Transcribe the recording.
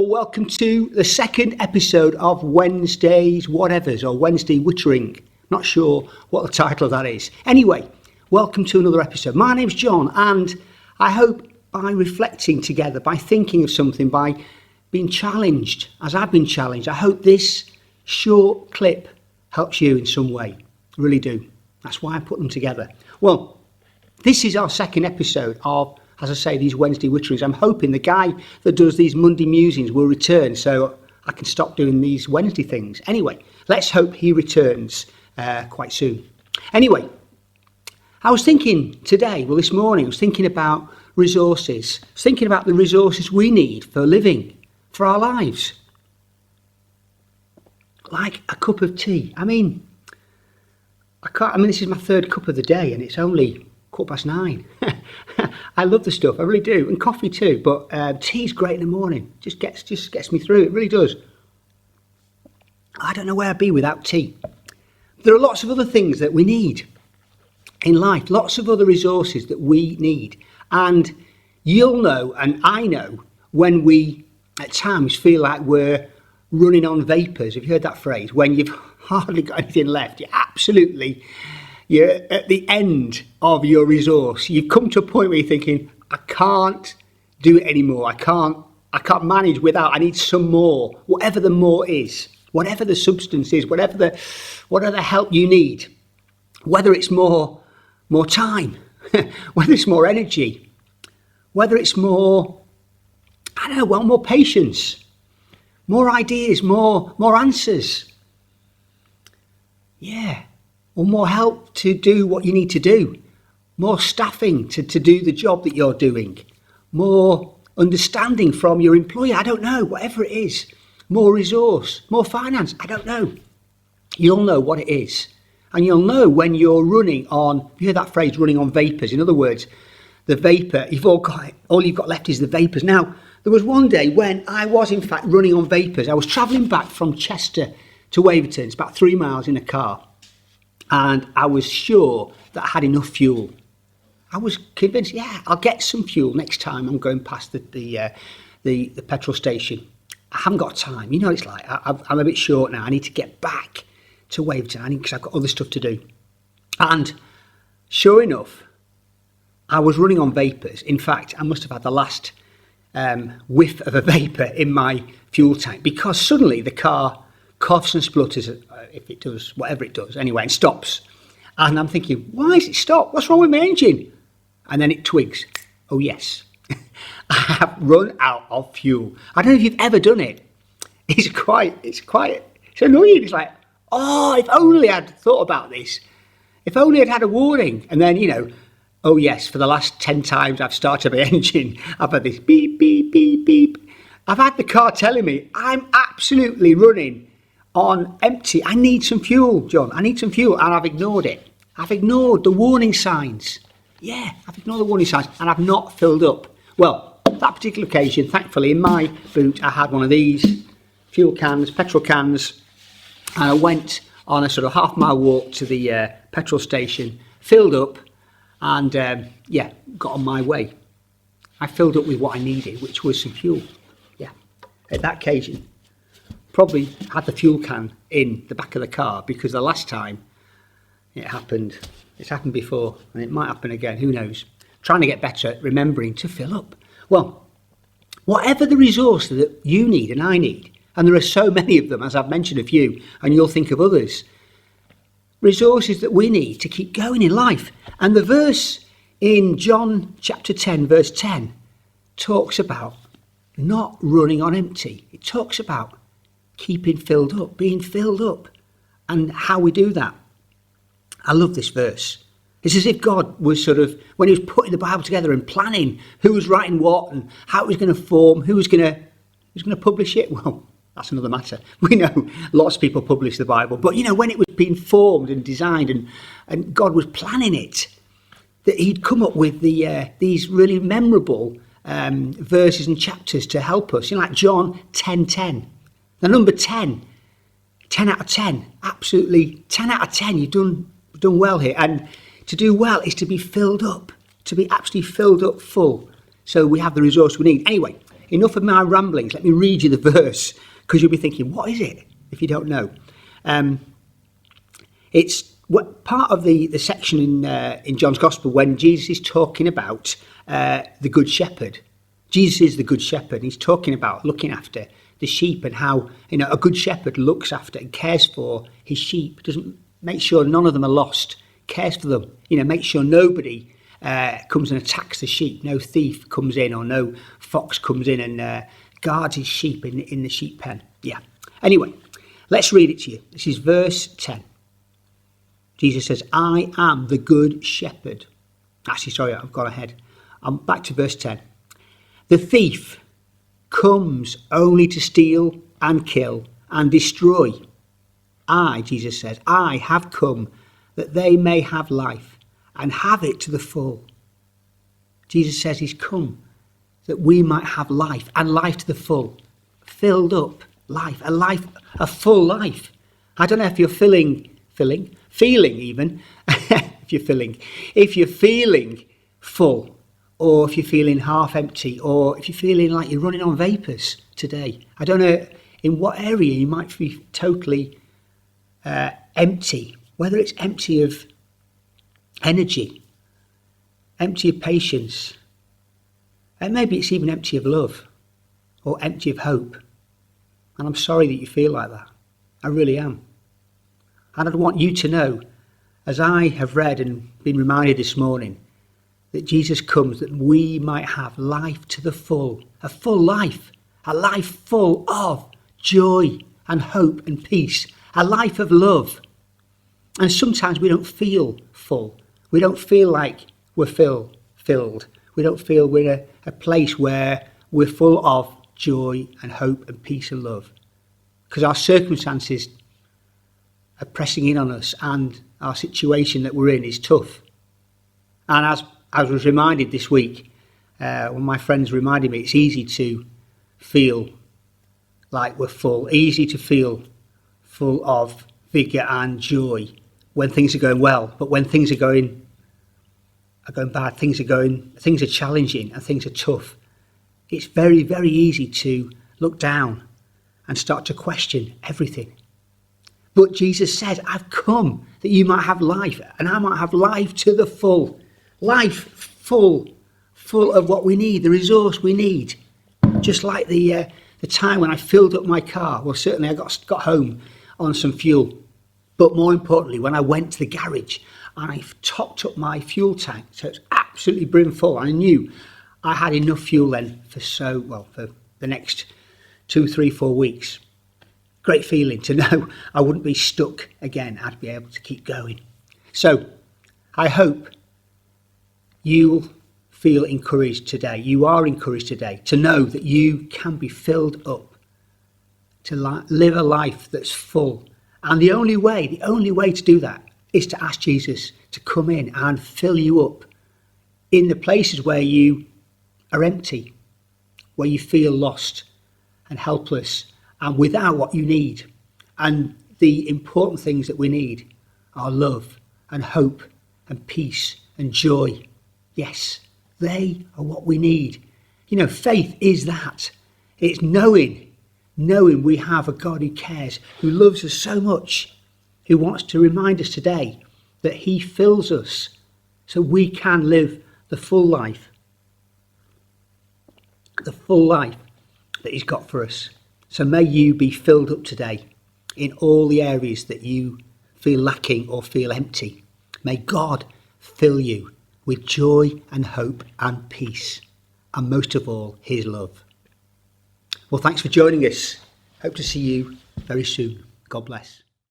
Well, welcome to the second episode of Wednesday's Whatevers, or Wednesday Wittering. Not sure what the title of that is. Anyway, welcome to another episode. My name's John, and I hope by reflecting together, by thinking of something, by being challenged, as I've been challenged, I hope this short clip helps you in some way. I really do. That's why I put them together. Well, this is our second episode of, as I say, these Wednesday Witterings. I'm hoping the guy that does these Monday musings will return so I can stop doing these Wednesday things. Anyway, let's hope he returns quite soon. Anyway, I was thinking today, this morning, I was thinking about resources. I was thinking about the resources we need for living, for our lives. Like a cup of tea. This is my third cup of the day and it's only 9:15. I love the stuff, I really do, and coffee too, but tea's great in the morning. Just gets me through, it really does. I don't know where I'd be without tea. There are lots of other things that we need in life, lots of other resources that we need, and you'll know, and I know, when we at times feel like we're running on vapours. Have you heard that phrase? When you've hardly got anything left, you're at the end of your resource. You've come to a point where you're thinking, I can't do it anymore. I can't manage without. I need some more. Whatever the more is, whatever the substance is, whatever the help you need, whether it's more time, whether it's more energy, whether it's more patience, more ideas, more answers. Yeah. Or more help to do what you need to do, more staffing to do the job that you're doing, more understanding from your employer, I don't know, whatever it is, more resource, more finance, I don't know. You'll know what it is. And you'll know when you're running on, you hear that phrase, running on vapours. In other words, the vapour, all you've got left is the vapours. Now, there was one day when I was in fact running on vapours. I was travelling back from Chester to Waverton. It's about 3 miles in a car. And I was sure that I had enough fuel. I was convinced, I'll get some fuel next time I'm going past the petrol station. I haven't got time. You know what it's like. I'm a bit short now. I need to get back to Waverton because I've got other stuff to do. And sure enough, I was running on vapours. In fact, I must have had the last whiff of a vapour in my fuel tank because suddenly the car coughs and splutters, if it does, whatever it does, anyway, and stops. And I'm thinking, why has it stopped? What's wrong with my engine? And then it twigs. Oh, yes. I have run out of fuel. I don't know if you've ever done it. It's annoying. It's like, if only I'd thought about this. If only I'd had a warning. And then, oh, yes, for the last 10 times I've started my engine, I've had this beep, beep, beep, beep. I've had the car telling me I'm absolutely running on empty. I need some fuel, John. I need some fuel. And I've ignored it. I've ignored the warning signs. Yeah, I've ignored the warning signs and I've not filled up. Well, that particular occasion, thankfully, in my boot, I had one of these fuel cans, petrol cans. And I went on a sort of half-mile walk to the petrol station, filled up and, got on my way. I filled up with what I needed, which was some fuel. Yeah, at that occasion. Probably had the fuel can in the back of the car because the last time it's happened before and it might happen again, who knows. Trying to get better at remembering to fill up. Well, whatever the resource that you need and I need, and there are so many of them, as I've mentioned a few, and you'll think of others, resources that we need to keep going in life. And the verse in John chapter 10, verse 10, talks about not running on empty. It talks about keeping filled up, being filled up, and how we do that. I love this verse. It's as if God was sort of, when he was putting the Bible together and planning who was writing what and how it was going to form, who was going to publish it. Well, that's another matter. We know lots of people publish the Bible, but when it was being formed and designed and God was planning it, that he'd come up with these really memorable verses and chapters to help us. Like John 10:10. The number 10 out of 10, absolutely 10 out of 10. You've done well here. And to do well is to be filled up, to be absolutely filled up full. So we have the resource we need. Anyway, enough of my ramblings. Let me read you the verse, because you'll be thinking, what is it, if you don't know? It's what part of the section in John's Gospel when Jesus is talking about the Good Shepherd. Jesus is the Good Shepherd. He's talking about looking after the sheep and how, a good shepherd looks after and cares for his sheep, doesn't make sure none of them are lost, cares for them, make sure nobody comes and attacks the sheep, no thief comes in or no fox comes in and guards his sheep in the sheep pen. Yeah. Anyway, let's read it to you. This is verse 10. Jesus says, I am the good shepherd. Actually, sorry, I've gone ahead. I'm back to verse 10. The thief comes only to steal and kill and destroy. I, Jesus says, I have come that they may have life and have it to the full. Jesus says he's come that we might have life and life to the full. Filled up life, a full life. I don't know if you're feeling even, if you're feeling full, or if you're feeling half empty, or if you're feeling like you're running on vapours today. I don't know in what area you might be totally empty, whether it's empty of energy, empty of patience, and maybe it's even empty of love, or empty of hope. And I'm sorry that you feel like that. I really am. And I'd want you to know, as I have read and been reminded this morning, that Jesus comes that we might have life to the full, a full life, a life full of joy and hope and peace, a life of love. And sometimes we don't feel full. We don't feel like we're filled. We don't feel we're in a place where we're full of joy and hope and peace and love. Because our circumstances are pressing in on us and our situation that we're in is tough. And as I was reminded this week, one of my friends reminded me, it's easy to feel like we're full, easy to feel full of vigour and joy when things are going well. But when things are going bad, things are challenging and things are tough, it's very, very easy to look down and start to question everything. But Jesus said, I've come that you might have life, and I might have life to the full. Life full of what we need, the resource we need. Just like the time when I filled up my car. Well, certainly I got home on some fuel. But more importantly, when I went to the garage and I topped up my fuel tank, so it's absolutely brim full. I knew I had enough fuel then for the next 2, 3, 4 weeks. Great feeling to know I wouldn't be stuck again. I'd be able to keep going. So I hope you feel encouraged today. You are encouraged today to know that you can be filled up, to live a life that's full. And the only way to do that is to ask Jesus to come in and fill you up in the places where you are empty, where you feel lost and helpless and without what you need. And the important things that we need are love and hope and peace and joy. Yes, they are what we need. Faith is that. It's knowing we have a God who cares, who loves us so much, who wants to remind us today that he fills us so we can live the full life that he's got for us. So may you be filled up today in all the areas that you feel lacking or feel empty. May God fill you with joy and hope and peace, and most of all, his love. Well, thanks for joining us. Hope to see you very soon. God bless.